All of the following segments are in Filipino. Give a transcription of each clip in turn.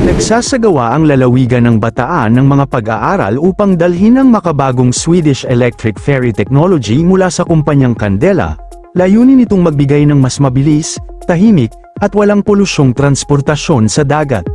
Nagsasagawa ang lalawigan ng Bataan ng mga pag-aaral upang dalhin ang makabagong Swedish electric ferry technology mula sa kumpanyang Candela. Layunin itong magbigay ng mas mabilis, tahimik, at walang polusyong transportasyon sa dagat.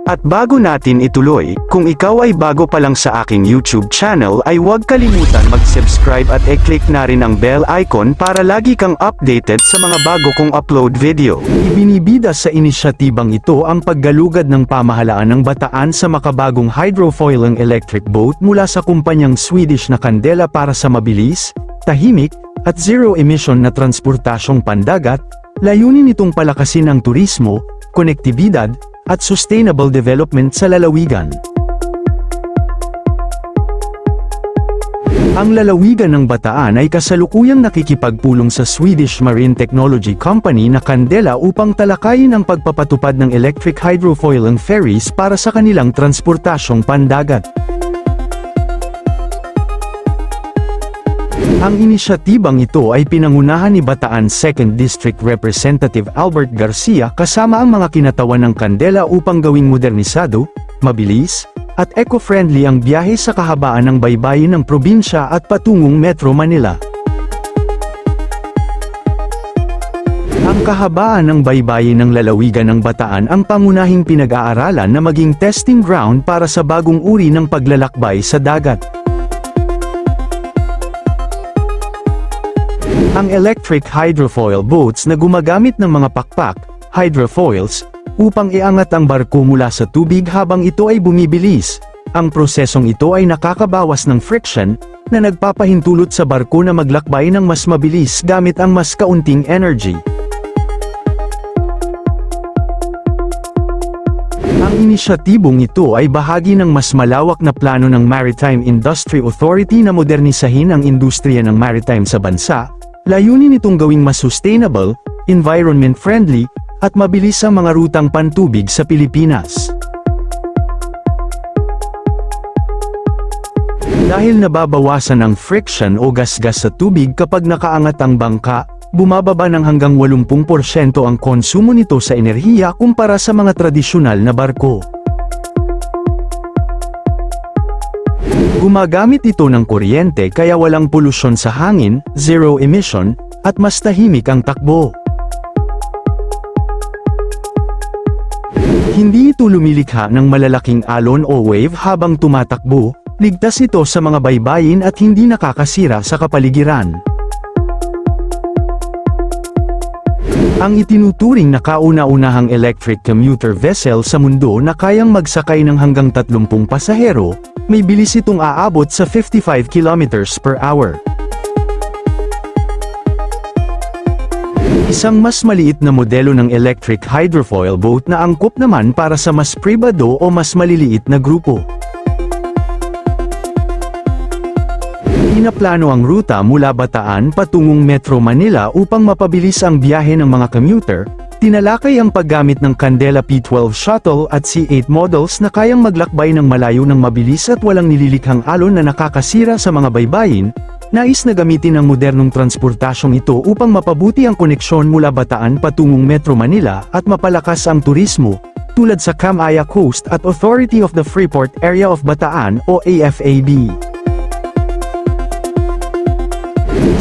At bago natin ituloy, kung ikaw ay bago pa lang sa aking YouTube channel ay huwag kalimutan mag-subscribe at i-click na rin ang bell icon para lagi kang updated sa mga bago kong upload video. Ibinibida sa inisyatibang ito ang paggalugad ng pamahalaan ng Bataan sa makabagong hydrofoiling electric boat mula sa kumpanyang Swedish na Candela para sa mabilis, tahimik, at zero-emission na transportasyong pandagat. Layunin itong palakasin ang turismo, konektibidad, at sustainable development sa lalawigan. Ang lalawigan ng Bataan ay kasalukuyang nakikipagpulong sa Swedish Marine Technology Company na Candela upang talakayin ang pagpapatupad ng electric hydrofoiling ferries para sa kanilang transportasyong pandagat. Ang inisyatibang ito ay pinangunahan ni Bataan 2nd District Representative Albert Garcia kasama ang mga kinatawan ng Candela upang gawing modernisado, mabilis, at eco-friendly ang biyahe sa kahabaan ng baybayin ng probinsya at patungong Metro Manila. Ang kahabaan ng baybayin ng lalawigan ng Bataan ang pangunahing pinag-aaralan na maging testing ground para sa bagong uri ng paglalakbay sa dagat. Ang electric hydrofoil boats na gumagamit ng mga pakpak, hydrofoils, upang iangat ang barko mula sa tubig habang ito ay bumibilis. Ang prosesong ito ay nakakabawas ng friction, na nagpapahintulot sa barko na maglakbay ng mas mabilis gamit ang mas kaunting energy. Ang inisyatibong ito ay bahagi ng mas malawak na plano ng Maritime Industry Authority na modernisahin ang industriya ng maritime sa bansa. Layunin itong gawing mas sustainable, environment-friendly, at mabilis ang mga rutang pantubig sa Pilipinas. Dahil nababawasan ang friction o gasgas sa tubig kapag nakaangat ang bangka, bumababa ng hanggang 80% ang konsumo nito sa enerhiya kumpara sa mga tradisyonal na barko. Gumagamit ito ng kuryente kaya walang polusyon sa hangin, zero emission, at mas tahimik ang takbo. Hindi ito lumilikha ng malalaking alon o wave habang tumatakbo, ligtas ito sa mga baybayin at hindi nakakasira sa kapaligiran. Ang itinuturing na kauna-unahang electric commuter vessel sa mundo na kayang magsakay ng hanggang 30 pasahero, may bilis itong aabot sa 55 kilometers per hour. Isang mas maliit na modelo ng electric hydrofoil boat na angkop naman para sa mas pribado o mas maliliit na grupo. Pinaplano ang ruta mula Bataan patungong Metro Manila upang mapabilis ang biyahe ng mga commuter. Tinalakay ang paggamit ng Candela P12 Shuttle at C8 models na kayang maglakbay ng malayo ng mabilis at walang nililikhang alon na nakakasira sa mga baybayin. Nais na gamitin ang modernong transportasyong ito upang mapabuti ang koneksyon mula Bataan patungong Metro Manila at mapalakas ang turismo, tulad sa Kamaya Coast at Authority of the Freeport Area of Bataan o AFAB.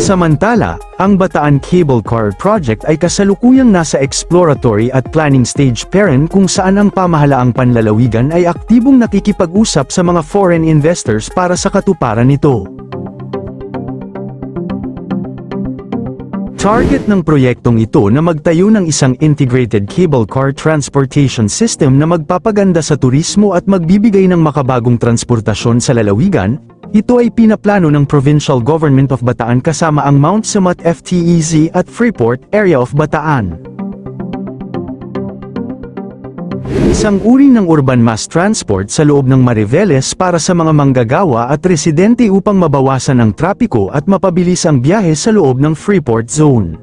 Samantala, ang Bataan Cable Car Project ay kasalukuyang nasa exploratory at planning stage pa rin kung saan ang pamahalaang panlalawigan ay aktibong nakikipag-usap sa mga foreign investors para sa katuparan nito. Target ng proyektong ito na magtayo ng isang integrated cable car transportation system na magpapaganda sa turismo at magbibigay ng makabagong transportasyon sa lalawigan. Ito ay pinaplano ng Provincial Government of Bataan kasama ang Mount Samat FTEZ at Freeport Area of Bataan. Isang uri ng urban mass transport sa loob ng Mariveles para sa mga manggagawa at residente upang mabawasan ang trapiko at mapabilis ang biyahe sa loob ng Freeport Zone.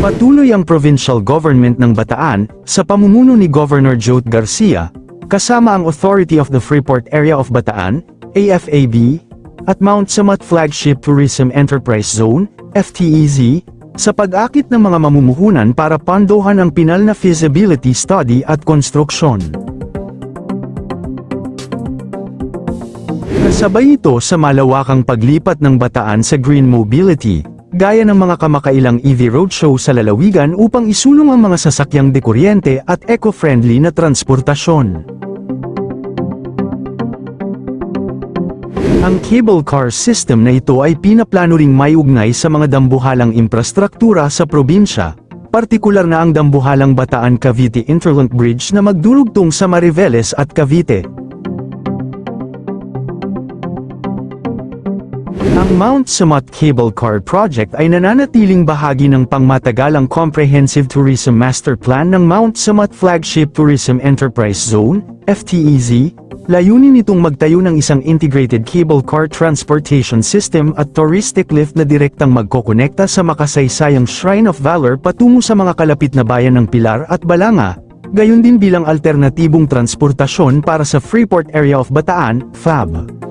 Patuloy ang provincial government ng Bataan, sa pamumuno ni Governor Jote Garcia, kasama ang Authority of the Freeport Area of Bataan, AFAB, at Mount Samat Flagship Tourism Enterprise Zone, FTEZ, sa pag-akit ng mga mamumuhunan para pondohan ang pinal na feasibility study at konstruksyon. Kasabay ito sa malawakang paglipat ng Bataan sa green mobility, gaya ng mga kamakailang EV roadshow sa lalawigan upang isulong ang mga sasakyang dekuryente at eco-friendly na transportasyon. Ang cable car system na ito ay pinaplano ring maiugnay sa mga dambuhalang infrastruktura sa probinsya, partikular na ang dambuhalang Bataan-Cavite Interlink Bridge na magdurugtong sa Mariveles at Cavite. Ang Mount Samat Cable Car Project ay nananatiling bahagi ng pangmatagalang Comprehensive Tourism Master Plan ng Mount Samat Flagship Tourism Enterprise Zone, FTEZ. Layunin nitong magtayo ng isang integrated cable car transportation system at touristic lift na direktang magkokonekta sa makasaysayang Shrine of Valor patungo sa mga kalapit na bayan ng Pilar at Balanga, gayon din bilang alternatibong transportasyon para sa Freeport Area of Bataan, FAB.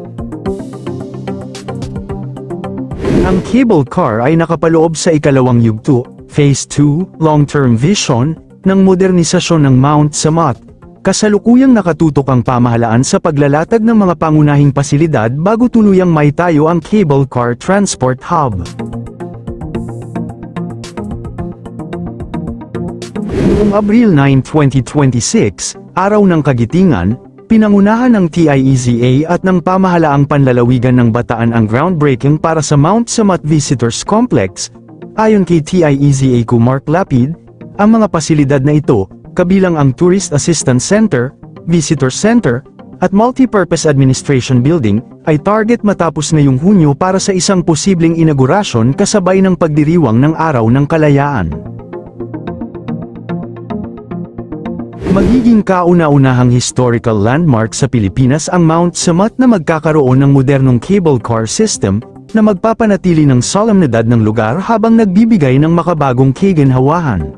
Ang cable car ay nakapaloob sa ikalawang yugto, Phase 2, Long-Term Vision, ng modernisasyon ng Mount Samat. Kasalukuyang nakatutok ang pamahalaan sa paglalatag ng mga pangunahing pasilidad bago tuluyang maitayo ang cable car transport hub. Noong Abril 9, 2026, araw ng Kagitingan, pinangunahan ng TIEZA at ng pamahalaang panlalawigan ng Bataan ang groundbreaking para sa Mount Samat Visitors Complex. Ayon kay TIEZA Mark Lapid, ang mga pasilidad na ito, kabilang ang Tourist Assistance Center, Visitor Center, at Multipurpose Administration Building, ay target matapos ngayong Hunyo para sa isang posibleng inaugurasyon kasabay ng pagdiriwang ng Araw ng Kalayaan. Magiging kauna-unahang historical landmark sa Pilipinas ang Mount Samat na magkakaroon ng modernong cable car system, na magpapanatili ng solemnidad ng lugar habang nagbibigay ng makabagong kaginhawahan.